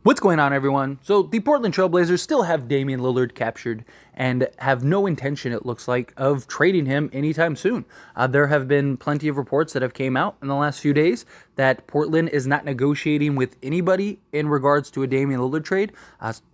What's going on, everyone? So the Portland Trail Blazers still have Damian Lillard captured and have no intention, it looks like, of trading him anytime soon. There have been plenty of reports that have came out in the last few days that Portland is not negotiating with anybody in regards to a Damian Lillard trade,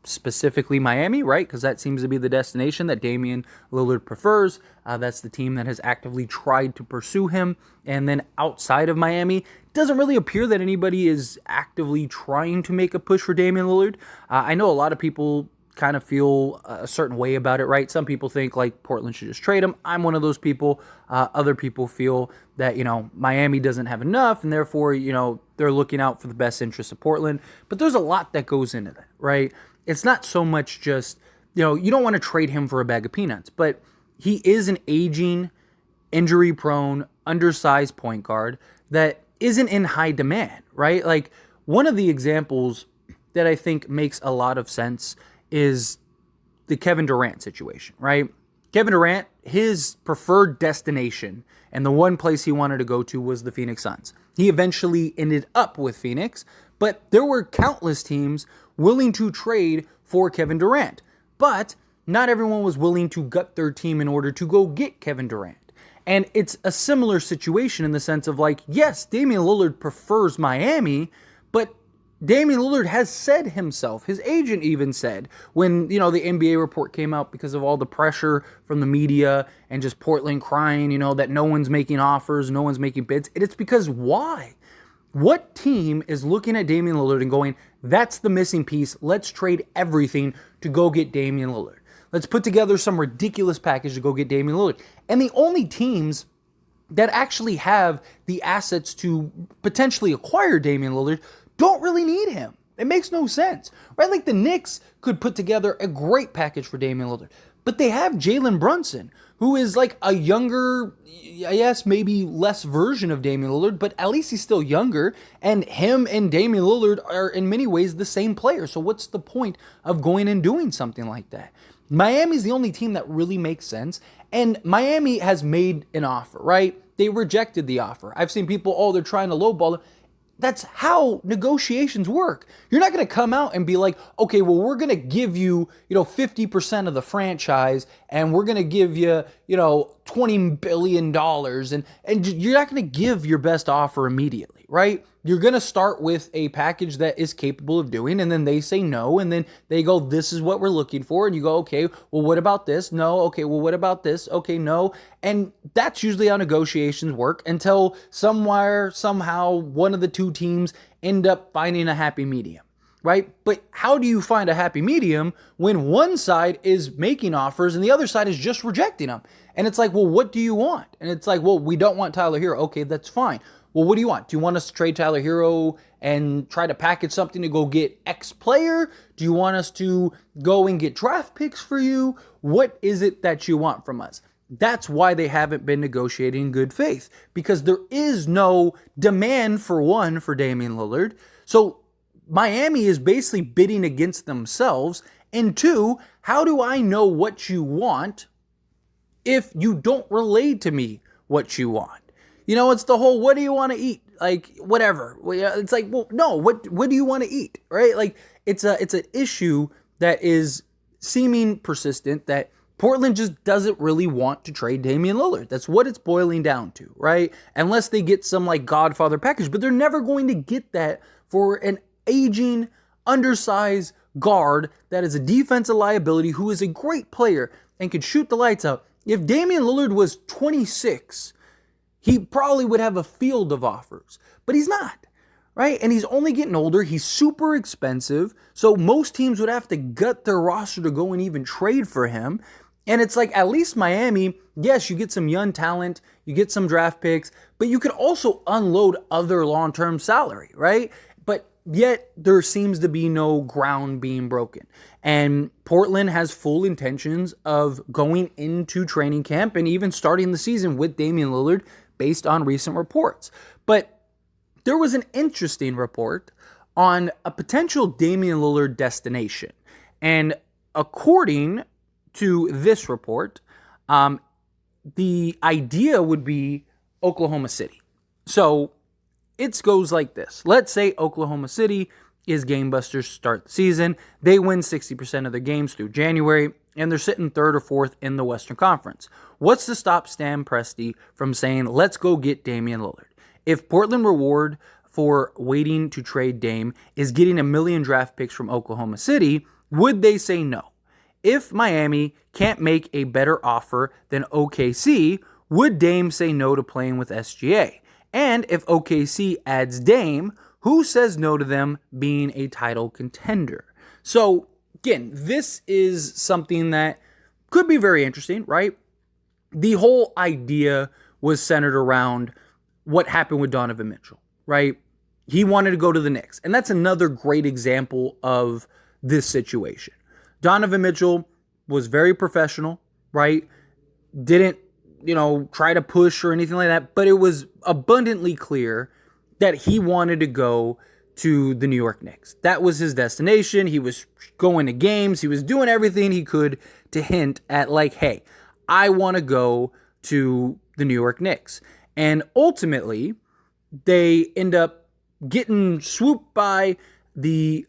specifically Miami, right? Because that seems to be the destination that Damian Lillard prefers. That's the team that has actively tried to pursue him. And then outside of Miami, it doesn't really appear that anybody is actively trying to make a push for Damian Lillard. I know a lot of people kind of feel a certain way about it, right? Some people think like Portland should just trade him. I'm one of those people. Other people feel that, Miami doesn't have enough and therefore, they're looking out for the best interests of Portland. But there's a lot that goes into that, right? It's not so much just, you don't want to trade him for a bag of peanuts, but he is an aging, injury-prone, undersized point guard that isn't in high demand, right? Like, one of the examples that I think makes a lot of sense is the Kevin Durant situation, right? Kevin Durant, his preferred destination and the one place he wanted to go to was the Phoenix Suns. He eventually ended up with Phoenix, but there were countless teams willing to trade for Kevin Durant. But not everyone was willing to gut their team in order to go get Kevin Durant. And it's a similar situation in the sense of like, yes, Damian Lillard prefers Miami, but Damian Lillard has said himself, his agent even said, when, the NBA report came out because of all the pressure from the media and just Portland crying, that no one's making offers, no one's making bids. It's because why? What team is looking at Damian Lillard and going, that's the missing piece, let's trade everything to go get Damian Lillard. Let's put together some ridiculous package to go get Damian Lillard. And the only teams that actually have the assets to potentially acquire Damian Lillard don't really need him. It makes no sense, right? Like the Knicks could put together a great package for Damian Lillard, but they have Jalen Brunson, who is like a younger, yes, maybe less version of Damian Lillard, but at least he's still younger, and him and Damian Lillard are in many ways the same player. So what's the point of going and doing something like that? Miami's the only team that really makes sense, and Miami has made an offer, right? They rejected the offer. I've seen people, they're trying to lowball it. That's how negotiations work. You're not going to come out and be like, okay, well, we're going to give you, 50% of the franchise and we're going to give you, $20 billion and you're not going to give your best offer immediately, right? You're going to start with a package that is capable of doing, and then they say no, and then they go, this is what we're looking for, and you go, okay, well, what about this? No. Okay, well, what about this? Okay, no. And that's usually how negotiations work until somewhere, somehow, one of the two teams end up finding a happy medium, right? But how do you find a happy medium when one side is making offers and the other side is just rejecting them? And it's like, well, what do you want? And it's like, well, we don't want Tyler Hero. Okay, that's fine. Well, what do you want? Do you want us to trade Tyler Hero and try to package something to go get X player? Do you want us to go and get draft picks for you? What is it that you want from us? That's why they haven't been negotiating in good faith, because there is no demand for Damian Lillard. So Miami is basically bidding against themselves. And two, how do I know what you want if you don't relay to me what you want? It's the whole, what do you want to eat? Like, whatever. It's like, well, no, what do you want to eat? Right? Like, it's an issue that is seeming persistent, that Portland just doesn't really want to trade Damian Lillard. That's what it's boiling down to, right? Unless they get some like Godfather package, but they're never going to get that for an aging, undersized guard that is a defensive liability, who is a great player and could shoot the lights out. If Damian Lillard was 26, he probably would have a field of offers, but he's not, right? And he's only getting older. He's super expensive. So most teams would have to gut their roster to go and even trade for him. And it's like, at least Miami, yes, you get some young talent, you get some draft picks, but you could also unload other long-term salary, right? But yet there seems to be no ground being broken. And Portland has full intentions of going into training camp and even starting the season with Damian Lillard based on recent reports. But there was an interesting report on a potential Damian Lillard destination. And according to this report, the idea would be Oklahoma City. So it goes like this. Let's say Oklahoma City is gangbusters start the season. They win 60% of their games through January, and they're sitting third or fourth in the Western Conference. What's to stop Stan Presti from saying, let's go get Damian Lillard? If Portland reward for waiting to trade Dame is getting 1 million draft picks from Oklahoma City, would they say no? If Miami can't make a better offer than OKC, would Dame say no to playing with SGA? And if OKC adds Dame, who says no to them being a title contender? So, again, this is something that could be very interesting, right? The whole idea was centered around what happened with Donovan Mitchell, right? He wanted to go to the Knicks. And that's another great example of this situation. Donovan Mitchell was very professional, right? Didn't, try to push or anything like that, but it was abundantly clear that he wanted to go to the New York Knicks. That was his destination. He was going to games. He was doing everything he could to hint at like, hey, I want to go to the New York Knicks. And ultimately, they end up getting swooped by the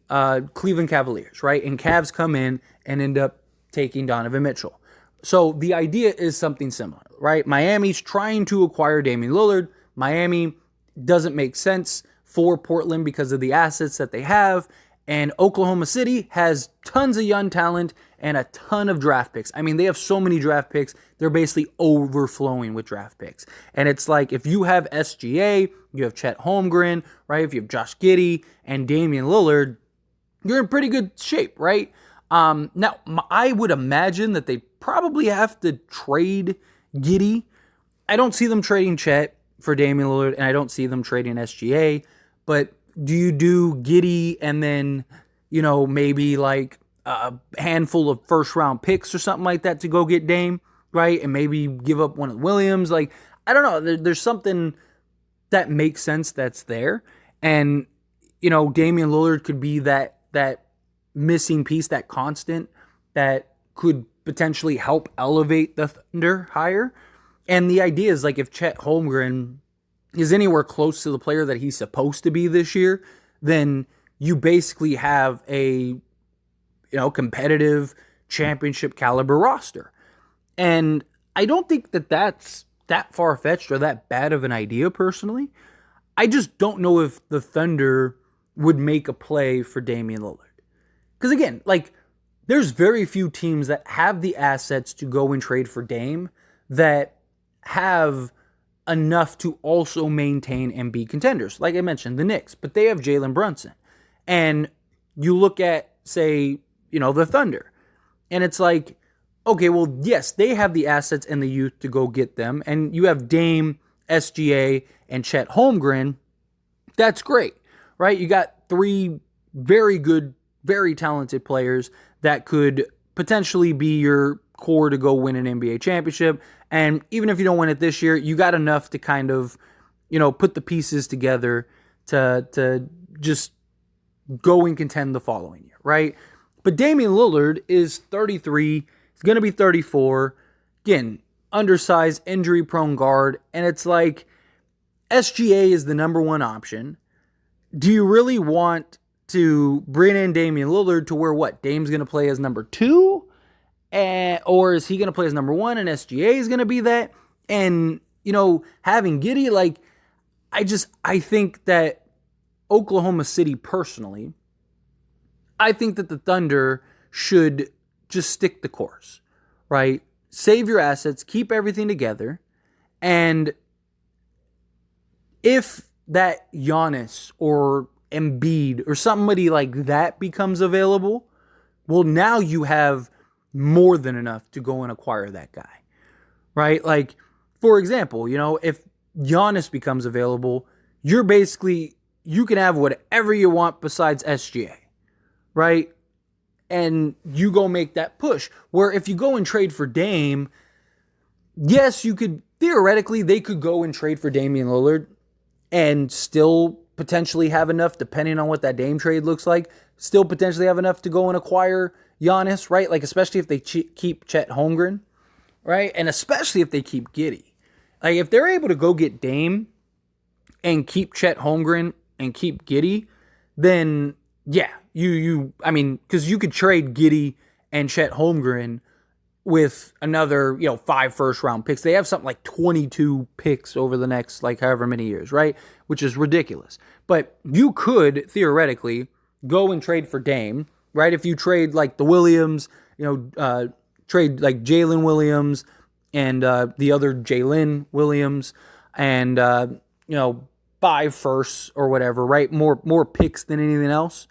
Cleveland Cavaliers, right? And Cavs come in and end up taking Donovan Mitchell. So the idea is something similar, right? Miami's trying to acquire Damian Lillard. Miami doesn't make sense for Portland because of the assets that they have. And Oklahoma City has tons of young talent and a ton of draft picks. I mean, they have so many draft picks, they're basically overflowing with draft picks. And it's like, if you have SGA, you have Chet Holmgren, right? If you have Josh Giddey and Damian Lillard, you're in pretty good shape, right? Now, I would imagine that they probably have to trade Giddey. I don't see them trading Chet for Damian Lillard, and I don't see them trading SGA. But do you do Giddey and then, maybe like a handful of first-round picks or something like that to go get Dame, right? And maybe give up one of the Williams. Like, I don't know. There's something that makes sense that's there. And, Damian Lillard could be that missing piece, that constant that could potentially help elevate the Thunder higher. And the idea is like if Chet Holmgren is anywhere close to the player that he's supposed to be this year, then you basically have a competitive championship caliber roster. And I don't think that that's that far-fetched or that bad of an idea personally. I just don't know if the Thunder would make a play for Damian Lillard. Because again, like, there's very few teams that have the assets to go and trade for Dame that have enough to also maintain and be contenders. Like I mentioned, the Knicks, but they have Jalen Brunson. And you look at, say, the Thunder, and it's like, okay, well, yes, they have the assets and the youth to go get them, and you have Dame, SGA, and Chet Holmgren. That's great, right? You got 3 very good, very talented players that could potentially be your core to go win an NBA championship. And even if you don't win it this year, you got enough to kind of, put the pieces together to just go and contend the following year, right? But Damian Lillard is 33. He's going to be 34. Again, undersized, injury-prone guard. And it's like, SGA is the number one option. Do you really want to bring in Damian Lillard to where what? Dame's going to play as number 2? Or is he going to play as number 1 and SGA is going to be that? And, having Giddey, like, I think that Oklahoma City personally, I think that the Thunder should just stick the course, right? Save your assets, keep everything together, and if that Giannis or Embiid or somebody like that becomes available, well, now you have more than enough to go and acquire that guy, right? Like, for example, if Giannis becomes available, you can have whatever you want besides SGA, right? And you go make that push. Where if you go and trade for Dame, yes, you could, theoretically, they could go and trade for Damian Lillard and still potentially have enough, depending on what that Dame trade looks like, still potentially have enough to go and acquire Giannis, right? Like, especially if they keep Chet Holmgren, right? And especially if they keep Giddey. Like, if they're able to go get Dame and keep Chet Holmgren and keep Giddey, then Yeah, I mean, because you could trade Giddey and Chet Holmgren with another, 5 first round picks. They have something like 22 picks over the next, like, however many years, right? Which is ridiculous. But you could theoretically go and trade for Dame, right? If you trade like the Williams, trade like Jalen Williams and the other Jalen Williams and, 5 firsts or whatever, right? More picks than anything else,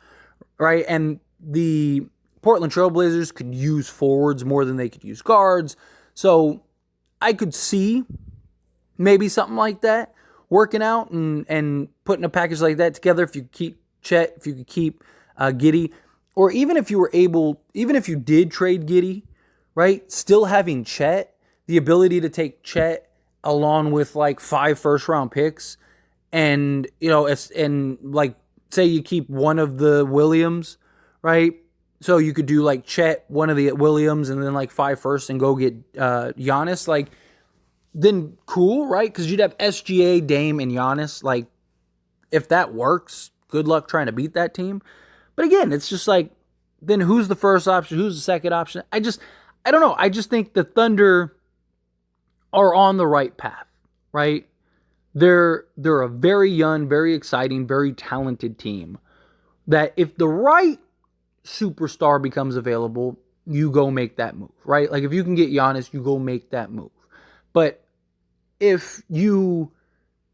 right? And the Portland Trailblazers could use forwards more than they could use guards. So I could see maybe something like that working out and putting a package like that together if you keep Chet, if you could keep Giddey, or even if you did trade Giddey, right? Still having Chet, the ability to take Chet along with like 5 first round picks and, and like say you keep one of the Williams, right? So you could do like Chet, one of the Williams, and then like 5 firsts and go get Giannis. Like, then cool, right? Because you'd have SGA, Dame, and Giannis. Like, if that works, good luck trying to beat that team. But again, it's just like, then who's the first option? Who's the second option? I don't know. I just think the Thunder are on the right path, right? They're a very young, very exciting, very talented team that if the right superstar becomes available, you go make that move, right? Like if you can get Giannis, you go make that move. But if you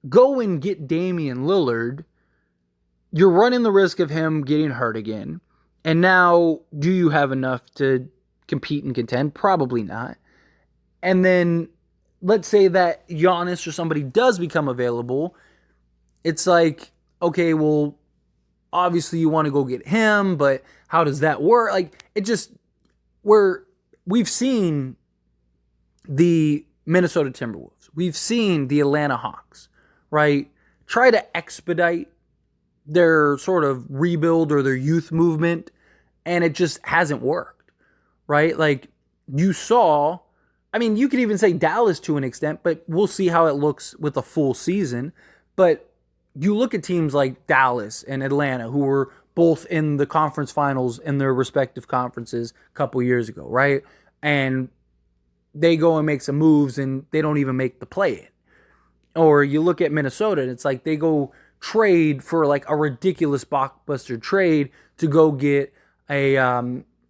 go and get Damian Lillard, you're running the risk of him getting hurt again. And now, do you have enough to compete and contend? Probably not. And then let's say that Giannis or somebody does become available. It's like, okay, well, obviously you want to go get him, but how does that work? Like, it just, we've seen the Minnesota Timberwolves. We've seen the Atlanta Hawks, right? Try to expedite their sort of rebuild or their youth movement, and it just hasn't worked, right? Like, you saw, I mean, you could even say Dallas to an extent, but we'll see how it looks with a full season. But you look at teams like Dallas and Atlanta, who were both in the conference finals in their respective conferences a couple years ago, right? And they go and make some moves and they don't even make the play-in. Or you look at Minnesota and it's like they go trade for like a ridiculous blockbuster trade to go get a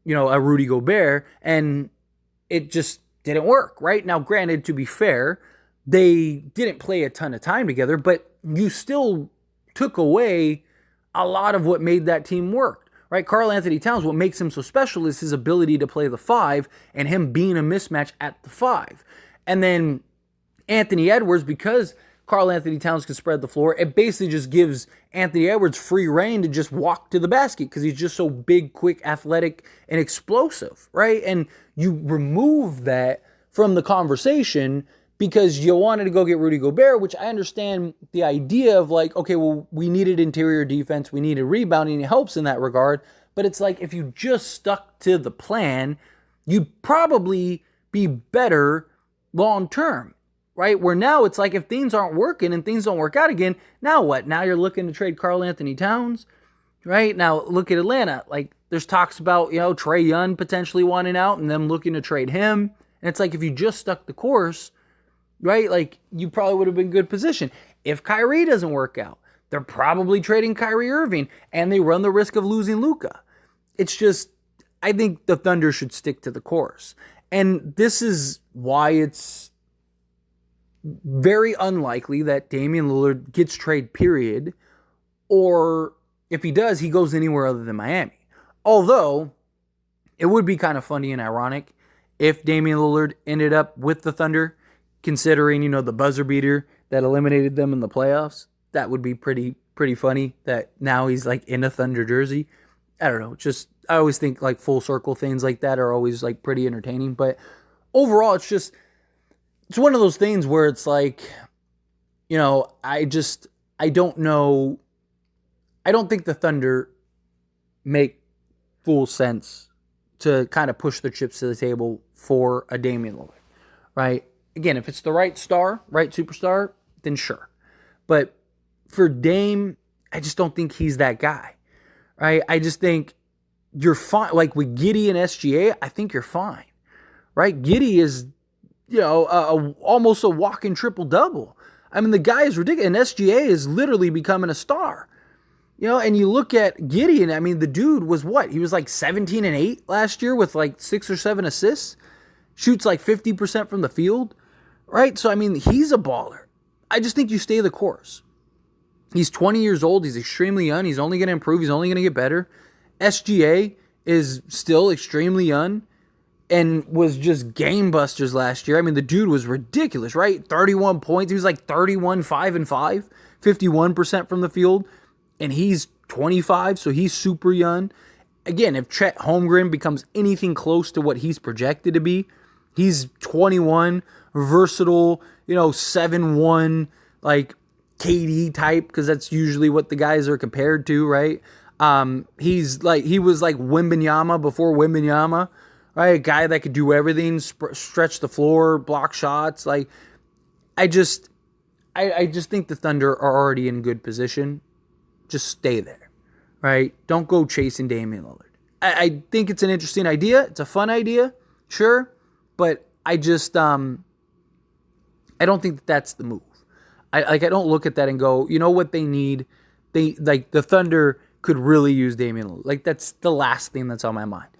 Rudy Gobert, and it just didn't work, right? Now, granted, to be fair, they didn't play a ton of time together, but you still took away a lot of what made that team work, right? Karl Anthony Towns, what makes him so special is his ability to play the 5 and him being a mismatch at the 5. And then Anthony Edwards, because Karl Anthony Towns can spread the floor, it basically just gives Anthony Edwards free reign to just walk to the basket because he's just so big, quick, athletic, and explosive, right? And you remove that from the conversation because you wanted to go get Rudy Gobert, which I understand the idea of like, okay, well, we needed interior defense, we needed rebounding, it helps in that regard. But it's like if you just stuck to the plan, you'd probably be better long term. Right? Where now it's like if things aren't working and things don't work out again, now what? Now you're looking to trade Karl Anthony Towns, right? Now look at Atlanta. Like there's talks about, Trae Young potentially wanting out and them looking to trade him. And it's like if you just stuck the course, right? Like you probably would have been in good position. If Kyrie doesn't work out, they're probably trading Kyrie Irving and they run the risk of losing Luka. It's just, I think the Thunder should stick to the course. And this is why it's very unlikely that Damian Lillard gets traded, period. Or if he does, he goes anywhere other than Miami. Although, it would be kind of funny and ironic if Damian Lillard ended up with the Thunder, considering, the buzzer beater that eliminated them in the playoffs. That would be pretty funny that now he's like in a Thunder jersey. I don't know. Just, I always think like full circle things like that are always like pretty entertaining. But overall, it's one of those things where it's like, I don't know. I don't think the Thunder make full sense to kind of push their chips to the table for a Damian Lillard, right? Again, if it's the right star, right superstar, then sure. But for Dame, I just don't think he's that guy, right? I just think you're fine. Like with Giddey and SGA, I think you're fine, right? Giddey is, almost a walking triple-double. I mean, the guy is ridiculous. And SGA is literally becoming a star. And you look at Giddey, and I mean, the dude was what? He was like 17 and 8 last year with like 6 or 7 assists. Shoots like 50% from the field, right? So, I mean, he's a baller. I just think you stay the course. He's 20 years old. He's extremely young. He's only going to improve. He's only going to get better. SGA is still extremely young and was just game busters last year. I mean, the dude was ridiculous, right? 31 points. He was like 31, 5 and 5, 51% from the field. And he's 25, so he's super young. Again, if Chet Holmgren becomes anything close to what he's projected to be, he's 21, versatile, 7-1, like KD type, because that's usually what the guys are compared to, right? He was like Wembanyama before Wembanyama, right? A guy that could do everything, stretch the floor, block shots. Like, I just think the Thunder are already in good position. Just stay there, right? Don't go chasing Damian Lillard. I think it's an interesting idea. It's a fun idea, sure, but I just I don't think that's the move. I don't look at that and go, you know what they need? The Thunder could really use Damian Lillard. Like, that's the last thing that's on my mind.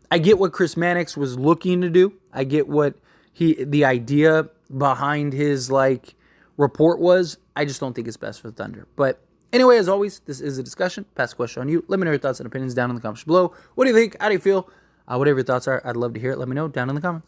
I get what Chris Mannix was looking to do. I get what the idea behind his report was. I just don't think it's best for the Thunder. But anyway, as always, this is a discussion. Pass the question on you. Let me know your thoughts and opinions down in the comments below. What do you think? How do you feel? Whatever your thoughts are, I'd love to hear it. Let me know down in the comments.